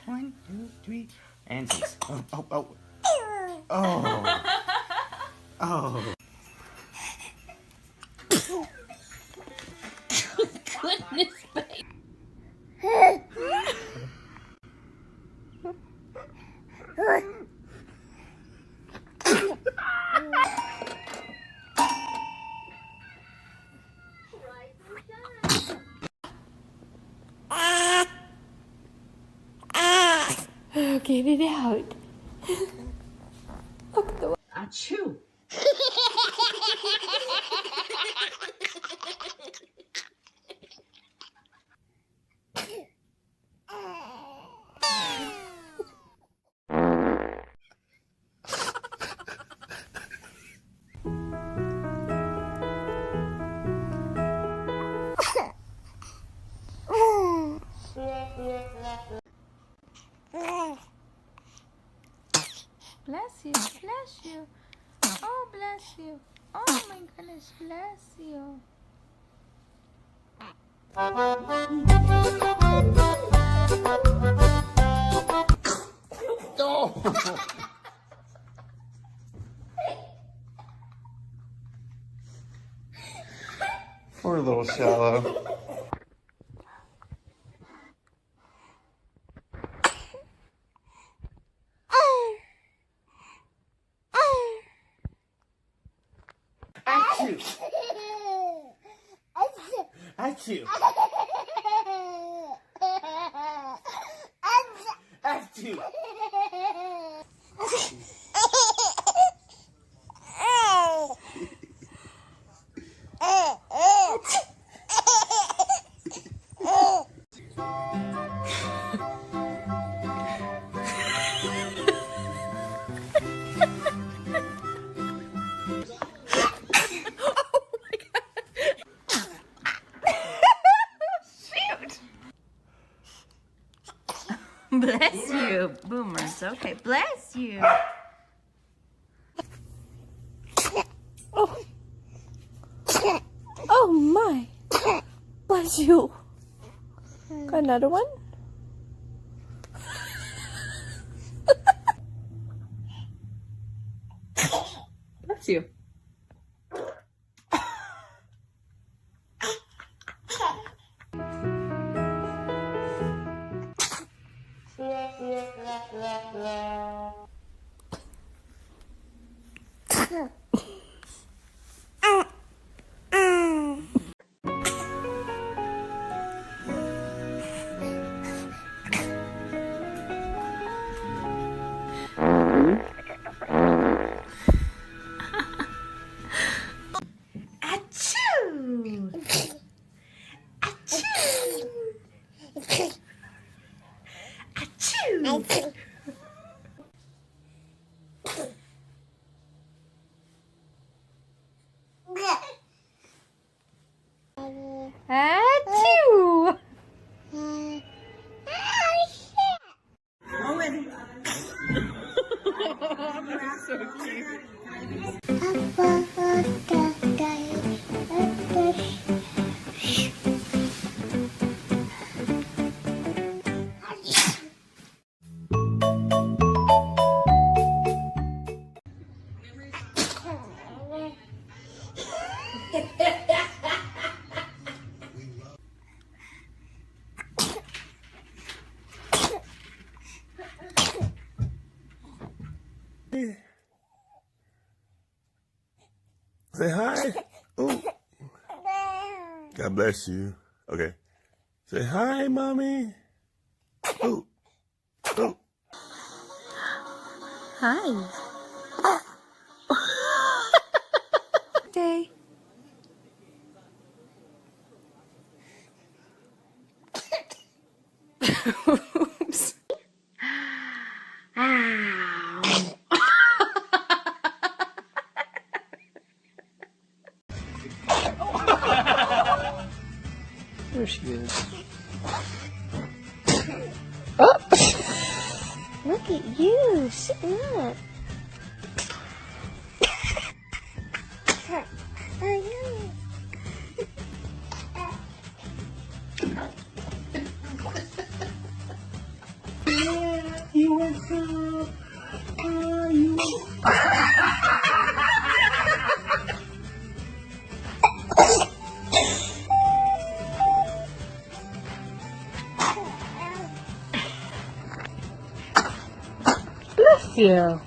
1, 2, 3, and 6. Oh. Oh. Goodness, babe. Oh, get it out. Look the way. Achoo. Bless you, bless you. Oh, bless you. Oh my goodness, bless you. Oh. Poor little Shallow. Achoo! Achoo! Achoo! Bless you, Boomers. Okay, bless you. Oh. Oh my. Bless you. Got another one? Bless you. Achoo! So cute. Say hi. Ooh. God bless you. Okay. Say hi, mommy. Ooh. Ooh. Hi. Day. Oops. Ow. There she is. Oh. Look at you sitting up. What's up? How are you? Bless you.